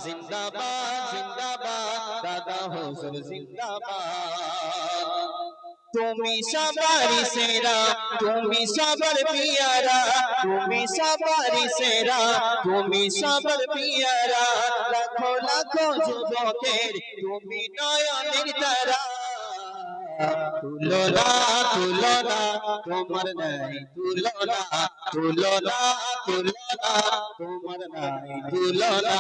জিন্দাবাদ জিন্দাবাদ দাদা হুজুর জিন্দাবাদ। তুমি সবারই সেরা, তুমি সবার পিয়ারা, তুমি সবারই সেরা, তুমি সবার পিয়ারা, লাখো লাখো যুবকের তুমি নয়নের তারা। তুলনা তুলনা তোমার নাই তুলনা, তুলনা তুলনা তোমার নাই তুলনা।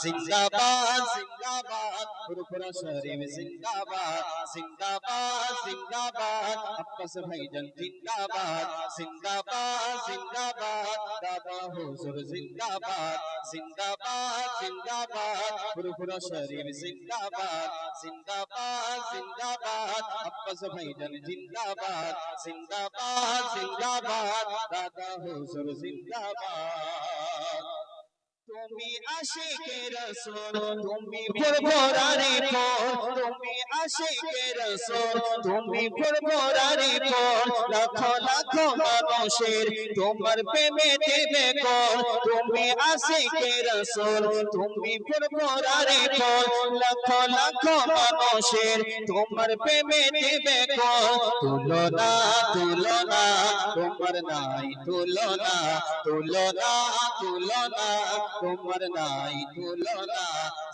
জিন্দাবাদ জিন্দাবাদ ফুরফুরা শরীফ জিন্দাবাদ, জিন্দাবাদ জিন্দাবাদ আব্বাস ভাইজান জিন্দাবাদ, জিন্দাবাদ জিন্দাবাদ দাদা হুজুর জিন্দাবাদ, জিন্দাবাদ জিন্দাবাদ ফুরফুরা শরীফ জিন্দাবাদ, জিন্দাবাদ জিন্দাবাদ আব্বাস ভাইজান জিন্দাবাদ, জিন্দাবাদ জিন্দাবাদ দাদা হুজুর জিন্দাবাদ। তুমি আশিকে রাসূল তুমি ফুরফুরারে ফুল, তুমি আশিকে রাসূল তুমি ফুরফুরারে ফুল, লাখো লাখো মানুষের তোমার প্রেমেতে বেকুল। তুমি আশিকে রাসূল তুমি ফুরফুরারে ফুল, লাখো লাখো মানুষের তোমার প্রেমেতে বেকুল। তুলনা তুলনা তোমার নাই তুলনা, তুলনা তুলনা তোমার নাই তুলনা।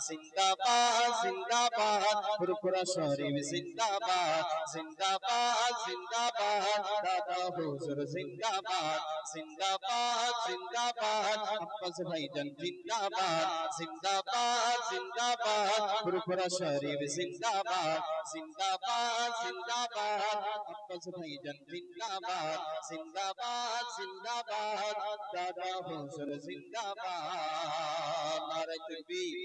জিন্দাবাদ জিন্দাবাদ ফুরফুরা শরীফ জিন্দাবাদ, জিন্দাবাদ জিন্দাবাদ দাদা হুজুর জিন্দাবাদ, জিন্দাবাদ জিন্দাবাদ আব্বাস ভাইজান জিন্দাবাদ, জিন্দাবাদ জিন্দাবাদ ফুরফুরা শরীফ জিন্দাবাদ, জিন্দাবাদ জিন্দাবাদ আব্বাস ভাইজান জিন্দাবাদ, জিন্দাবাদ জিন্দাবাদ দাদা হুজুর জিন্দাবাদ। নারে তাকবীর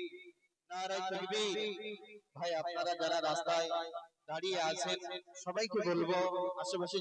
নারে তাকবীর। ভাই আপনারা যারা রাস্তায় দাঁড়িয়ে আছেন সবাইকে বলবো আশেপাশে